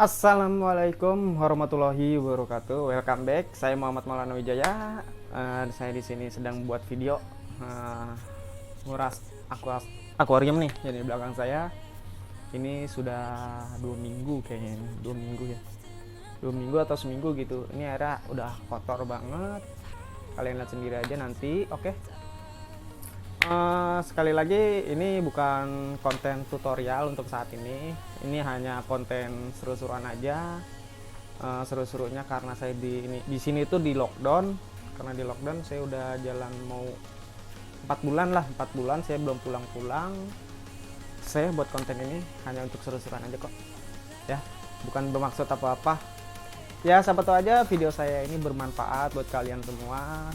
Assalamualaikum warahmatullahi wabarakatuh. Welcome back. Saya Muhammad Maulana Wijaya. Saya di sini sedang buat video nguras akuarium nih. Jadi di belakang saya ini sudah 2 minggu kayaknya, 2 minggu ya, 2 minggu atau seminggu gitu. Ini airnya udah kotor banget. Kalian lihat sendiri aja nanti. Oke. Sekali lagi ini bukan konten tutorial untuk saat ini hanya konten seru-seruan aja. Seru-serunya karena saya di sini tuh di lockdown. Karena di lockdown saya udah jalan mau 4 bulan lah, 4 bulan saya belum pulang-pulang. Saya buat konten ini hanya untuk seru-seruan aja kok ya, bukan bermaksud apa-apa ya. Siapa tahu aja video saya ini bermanfaat buat kalian semua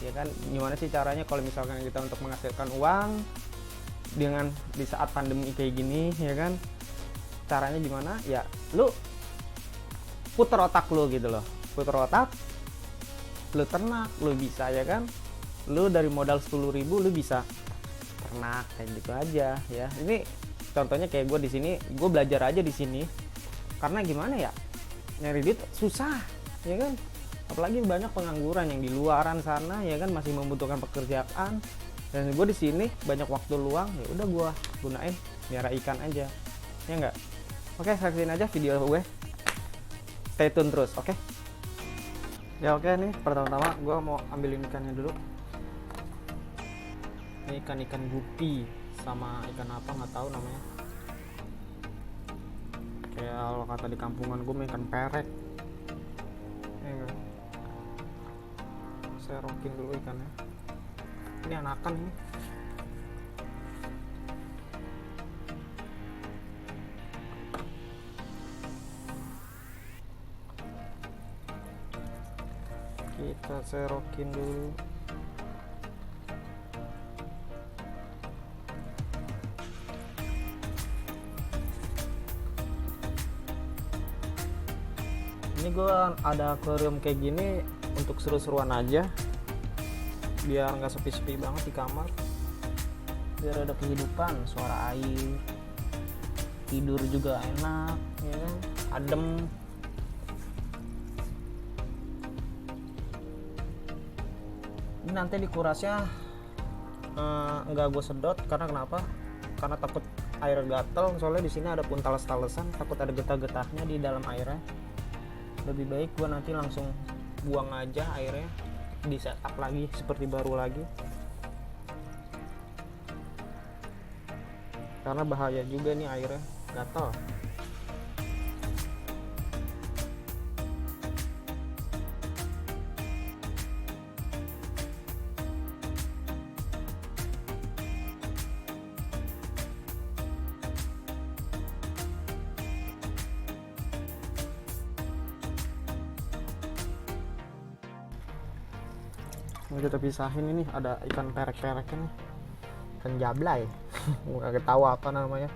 ya kan. Gimana sih caranya kalau misalkan kita untuk menghasilkan uang dengan di saat pandemi kayak gini ya kan, caranya gimana ya, lu puter otak lu gitu loh, puter otak, lu ternak, lu bisa ya kan, lu dari modal 10.000 lu bisa ternak kayak gitu aja ya. Ini contohnya kayak gue di sini, gue belajar aja di sini karena gimana ya, nyari duit susah ya kan, apalagi banyak pengangguran yang di luaran sana ya kan, masih membutuhkan pekerjaan. Dan gue di sini banyak waktu luang, ya udah gue gunain biara ikan aja ya enggak. Oke, saksiin aja video gue, stay tune terus. Oke ya. Oke nih, pertama-tama gue mau ambilin ikannya dulu. Ini ikan gupi sama ikan apa nggak tahu namanya, kayak kalau kata di kampungan gue ikan perek ya enggak. Saya rokin dulu ikannya. Ini anakan ini. Kita serokin dulu. Ini gue ada akuarium kayak gini untuk seru-seruan aja, biar nggak sepi-sepi banget di kamar, biar ada kehidupan, suara air, tidur juga enak ya kan, adem. Ini nanti dikurasnya nggak gue sedot karena kenapa, karena takut air gatel, soalnya di sini ada pun tales-talesan, takut ada getah-getahnya di dalam airnya. Lebih baik gue nanti langsung buang aja airnya, di setup lagi seperti baru lagi, karena bahaya juga nih airnya gatal. Kita pisahin, ini ada ikan perek-pereknya nih, ikan jablay nggak tahu apa namanya.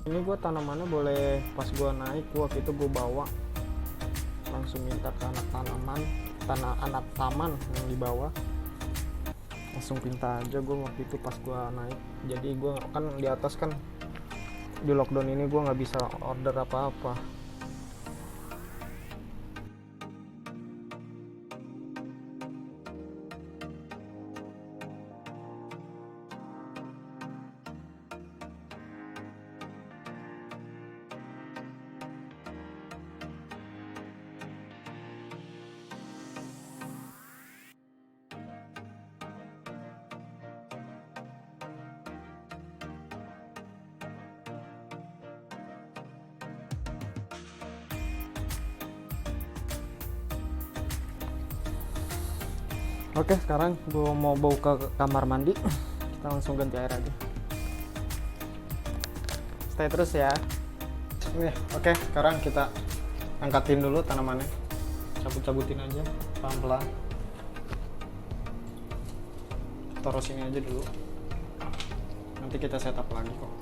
Ini gue tanamannya boleh pas gue naik, waktu itu gue bawa langsung minta ke anak taman yang di bawah, langsung pinta aja gue waktu itu pas gue naik. Jadi gue kan di atas kan, di lockdown ini gue nggak bisa order apa-apa. Oke, sekarang gue mau bawa ke kamar mandi. Kita langsung ganti air aja. Stay terus ya. Oke, sekarang kita angkatin dulu tanamannya. Cabut-cabutin aja pelan-pelan. Taruh sini aja dulu. Nanti kita setup lagi kok.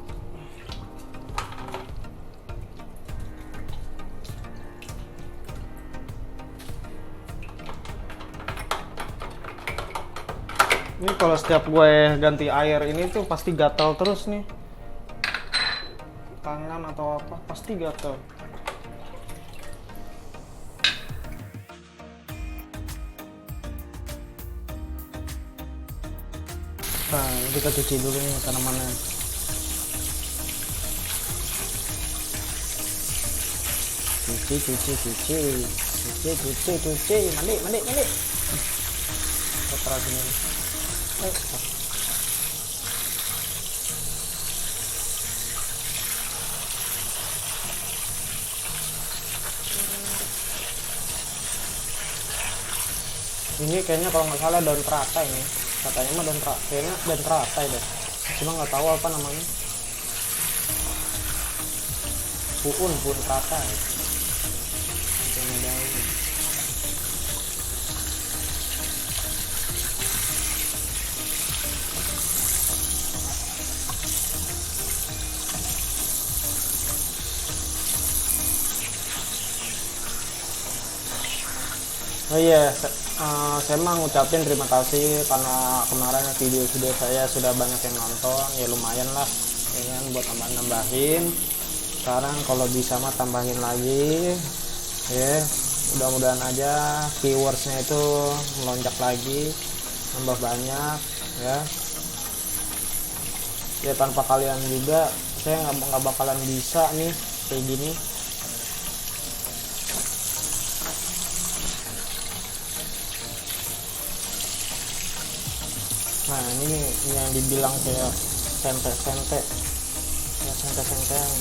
Ini kalau setiap gue ganti air ini tuh pasti gatal terus nih. Tangan atau apa pasti gatal. Nah, ini kita cuci dulu nih tanamannya. Cuci, mandi. Kotoran ini. Ini kayaknya kalau nggak salah daun teratai ini. Katanya mah daun teratai, kayaknya daun teratai deh. Cuma nggak tahu apa namanya. Puun teratai. Ini daun. Oh iya, saya mau ngucapin terima kasih karena kemarin video-video saya sudah banyak yang nonton, ya lumayan lah, ya kan, buat nambahin. Sekarang kalau bisa mah tambahin lagi, ya mudah-mudahan aja viewersnya itu melonjak lagi, nambah banyak, ya. Ya tanpa kalian juga saya nggak bakalan bisa nih kayak gini. Nah ini nih yang dibilang kayak sente-sente, ya sente-sentean.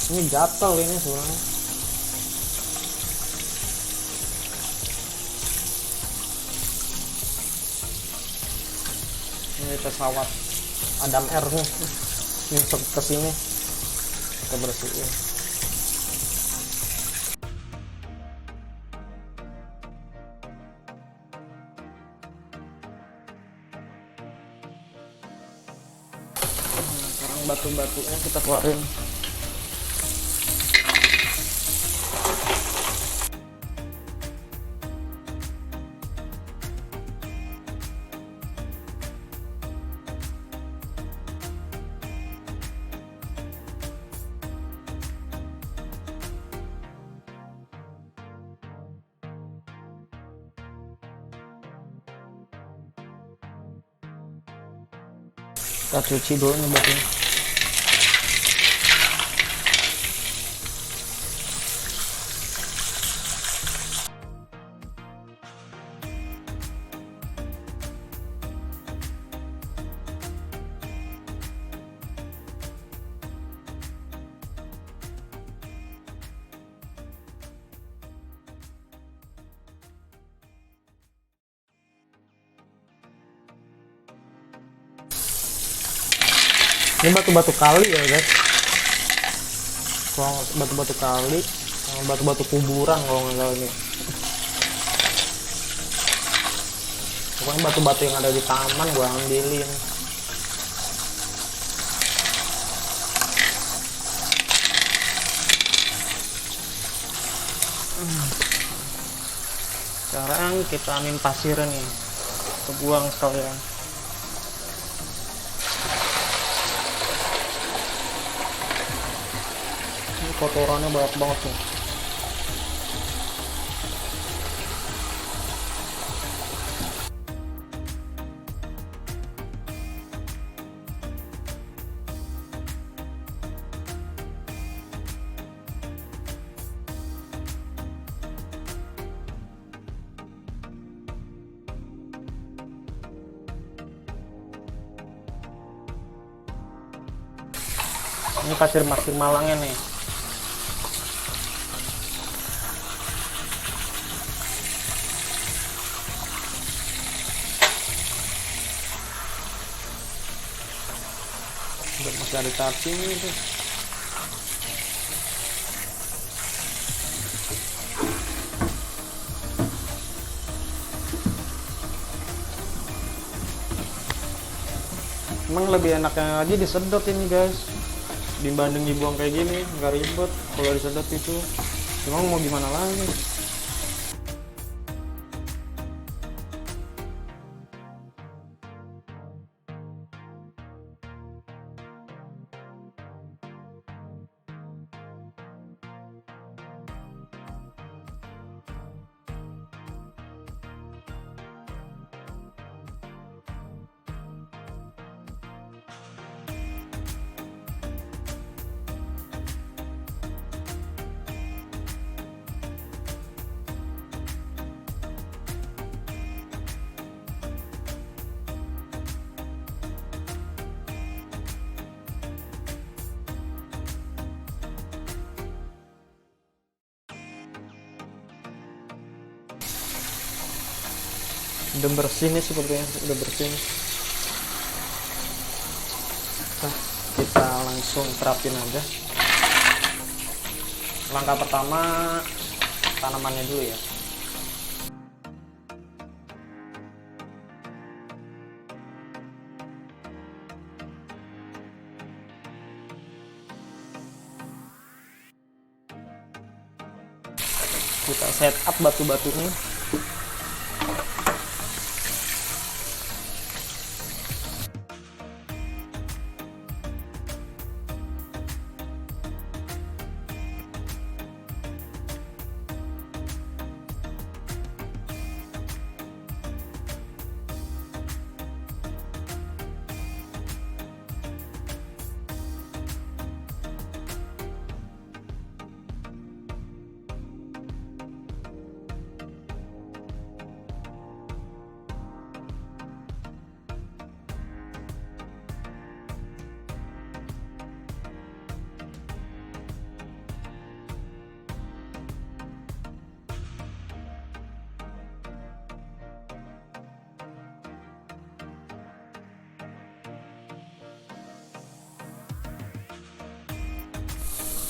Ini gatel ini sebenarnya. Ini pesawat Adam Air nih, masuk ke sini kita bersihin. Sekarang batu-batunya kita keluarin. Kita cuci dulu nih batunya. Ini batu-batu kali ya guys, kalau batu-batu kali, batu-batu kuburan kalau nggak salah ini. Pokoknya batu-batu yang ada di taman gua ambilin. Sekarang kita amin pasirnya nih, kita buang sekalian. Kotorannya banyak banget nih. Ini pasir Malangnya nih. Masih ada cacing itu. Emang lebih enaknya aja disedot ini guys, dibanding dibuang kayak gini, nggak ribet kalau disedot itu. Cuma mau gimana lagi. Udah bersih nih, sepertinya udah bersih. Nah, kita langsung terapin aja. Langkah pertama, tanamannya dulu ya. Kita set up batu-batunya.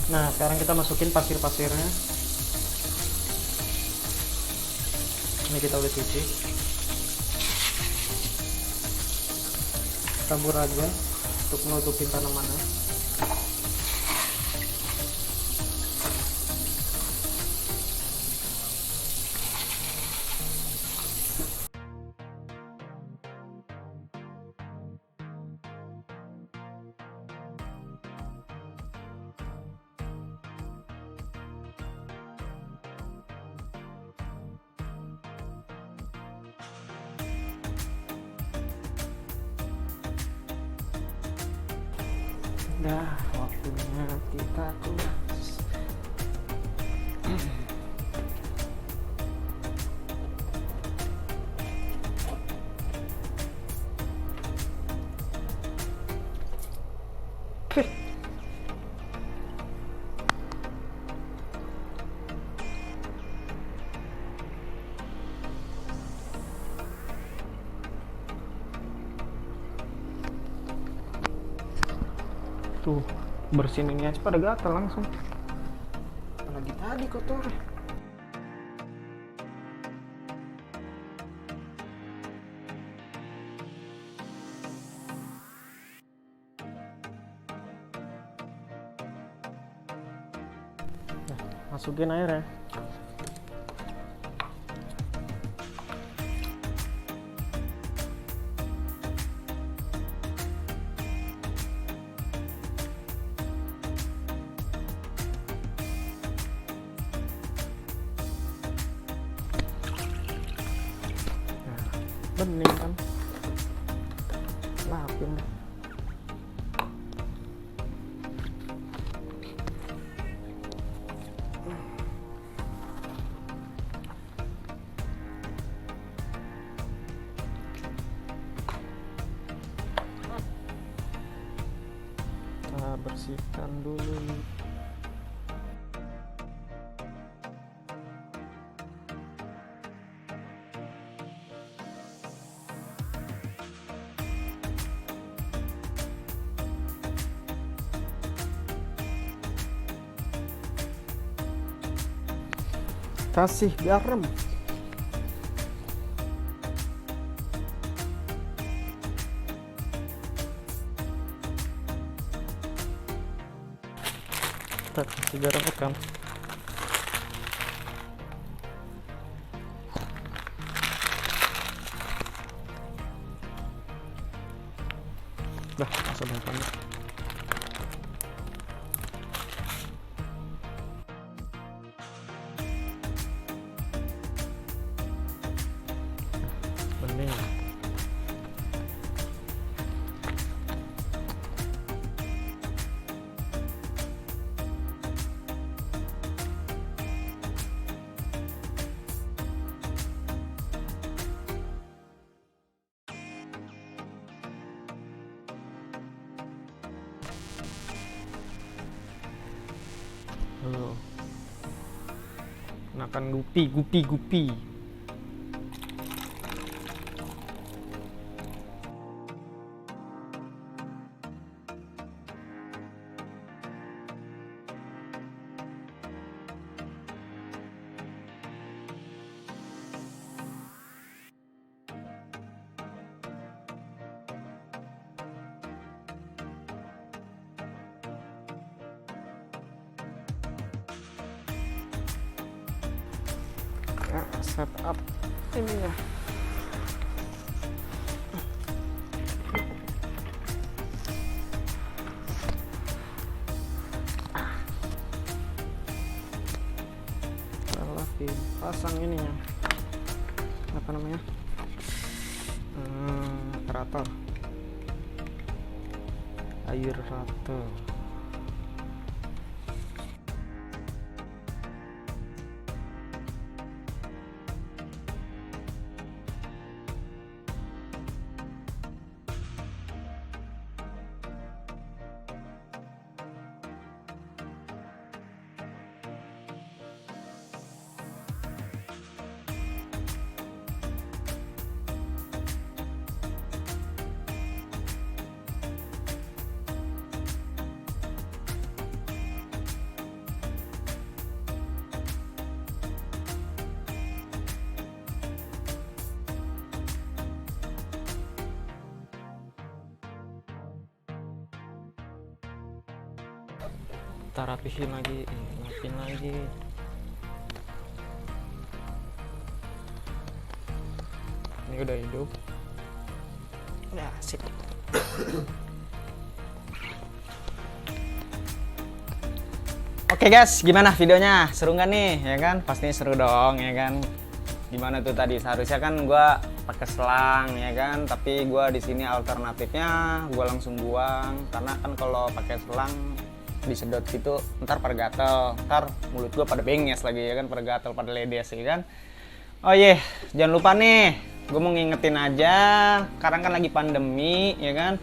Nah, sekarang kita masukin pasir-pasirnya. Ini kita udah cuci. Tabur aja untuk menutupin tanamannya. Nah, waktunya kita tulis. Tuh, bersihin ini aja pada gatal langsung. Apalagi tadi kotor. Nah, masukin air ya. Bening kan, lapin. Kita bersihkan dulu. Kasih garam. kita kasih garam ikan. Dah, masuk ikan. Bening. Kenakan gupi. Ya, setup ini ya. Salah dipasang ininya, apa namanya, aerator, aerator. Kita rapihin lagi, rapihin lagi. Ini udah hidup. Ya, sip. Oke guys, gimana videonya? Seru nggak nih? Ya kan? Pastinya seru dong, ya kan? Gimana tuh tadi? Seharusnya kan gua pakai selang, ya kan? Tapi gua di sini alternatifnya gua langsung buang, karena kan kalau pakai selang disedot gitu ntar pada gatel, ntar mulut gua pada benges lagi, ya kan, pada gatel, pada ledes, ya kan. Oh iya, jangan lupa nih, gue mau ngingetin aja, sekarang kan lagi pandemi, ya kan.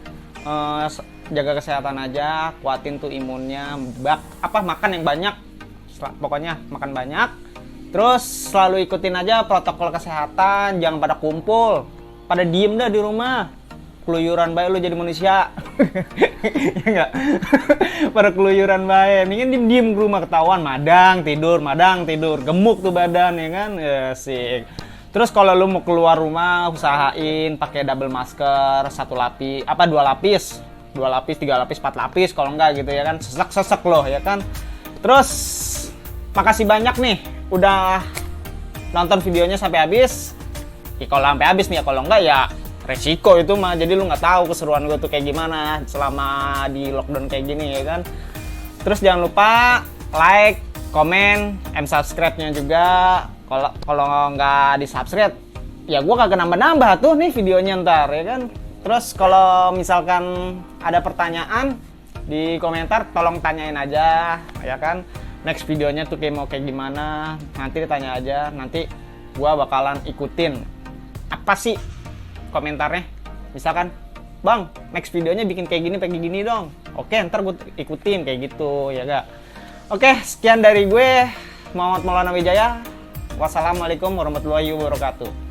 Jaga kesehatan aja, kuatin tuh imunnya, makan yang banyak, pokoknya makan banyak, terus selalu ikutin aja protokol kesehatan, jangan pada kumpul, pada diem dah di rumah. Keluyuran bae lu jadi manusia. Ya enggak? Pada keluyuran bae. Ini kan diem ke rumah, ketahuan madang tidur, gemuk tuh badan, ya kan? Ya sih. Terus kalau lu mau keluar rumah, usahain pakai double masker, 1 lapis, 2 lapis, 2 lapis, 3 lapis, 4 lapis kalau enggak gitu, ya kan? Sesek loh, ya kan? Terus makasih banyak nih udah nonton videonya sampai habis. Ya kalau sampai habis nih, ya kalau enggak ya resiko itu mah, jadi lu nggak tahu keseruan gue tuh kayak gimana selama di lockdown kayak gini, ya kan. Terus jangan lupa like, komen, and subscribe-nya juga. Kalau nggak di subscribe ya gue kagak nambah tuh nih videonya ntar, ya kan. Terus kalau misalkan ada pertanyaan di komentar, tolong tanyain aja, ya kan. Next videonya tuh mau kayak gimana, nanti ditanya aja, nanti gue bakalan ikutin apa sih komentarnya. Misalkan, bang, next videonya bikin kayak gini dong. Oke, ntar gue ikutin kayak gitu, ya gak? Oke, sekian dari gue, Muhammad Maulana Wijaya. Wassalamualaikum warahmatullahi wabarakatuh.